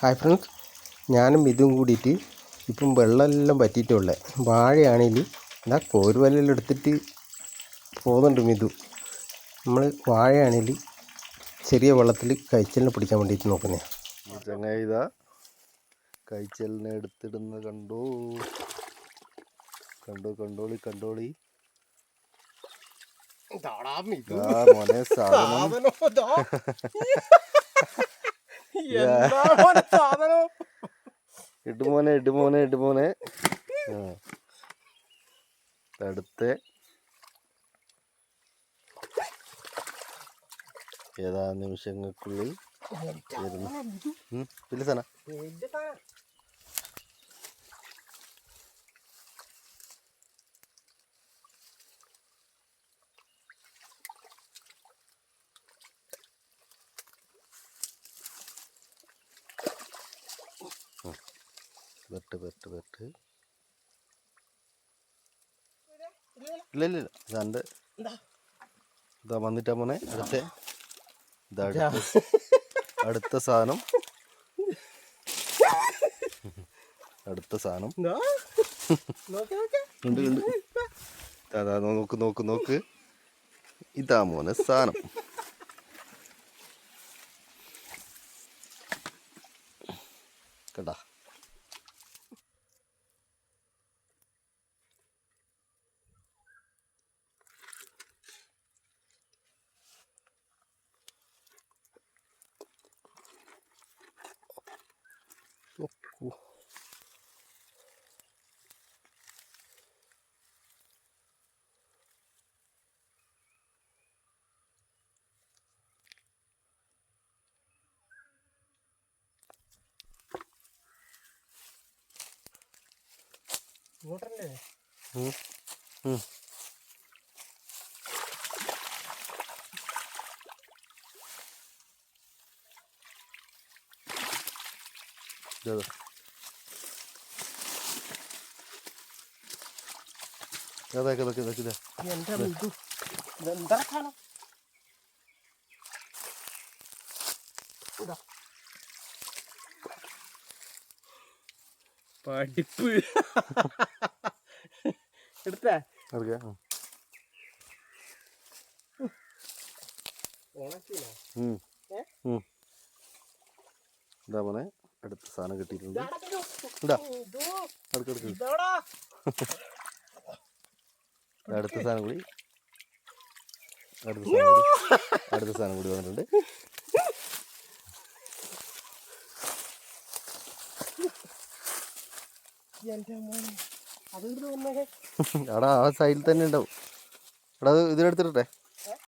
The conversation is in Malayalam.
ഹായ് ഫ്രണ്ട്സ്, ഞാനും ഇതും കൂടിയിട്ട് ഇപ്പം വെള്ളമെല്ലാം പറ്റിയിട്ടുള്ളത്. വാഴയാണെങ്കിൽ എന്താ കോരുവലെല്ലാം എടുത്തിട്ട് പോകുന്നുണ്ട് മിതു. നമ്മൾ വാഴയാണെങ്കിൽ ചെറിയ വെള്ളത്തിൽ കഴിച്ചലിനെ പിടിക്കാൻ വേണ്ടിയിട്ട് നോക്കുന്നത്. ചങ്ങായി ഇതാ കഴിച്ചലിനെ എടുത്തിടുന്ന കണ്ടോ, കണ്ടോളി. മോനെ സാധനം ഇടുമോനെ. അടുത്ത ഏതാ നിമിഷങ്ങൾക്കുള്ളിൽ വലിയ സാധനം. വെട്ട് ഇല്ല ഇതാണ്ട് ഇതാ വന്നിട്ടാ മോനെ. അടുത്ത സാധനം ഉണ്ട്. അതാ നോക്ക്. ഇതാ മോനെ സാധനം. കേട്ടാ, ഇങ്ങോട്ടല്ലേ? പഠിപ്പ് എടുത്തേ ഇതാ മോനെ അടുത്ത സാധനം കിട്ടിയിട്ടുണ്ട്. അടുത്ത സാധനം കൂടി വന്നിട്ടുണ്ട്. എടാ ആ സൈഡിൽ തന്നെ ഉണ്ടാവും. എടാ ഇതിലെടുത്തിട്ടെ.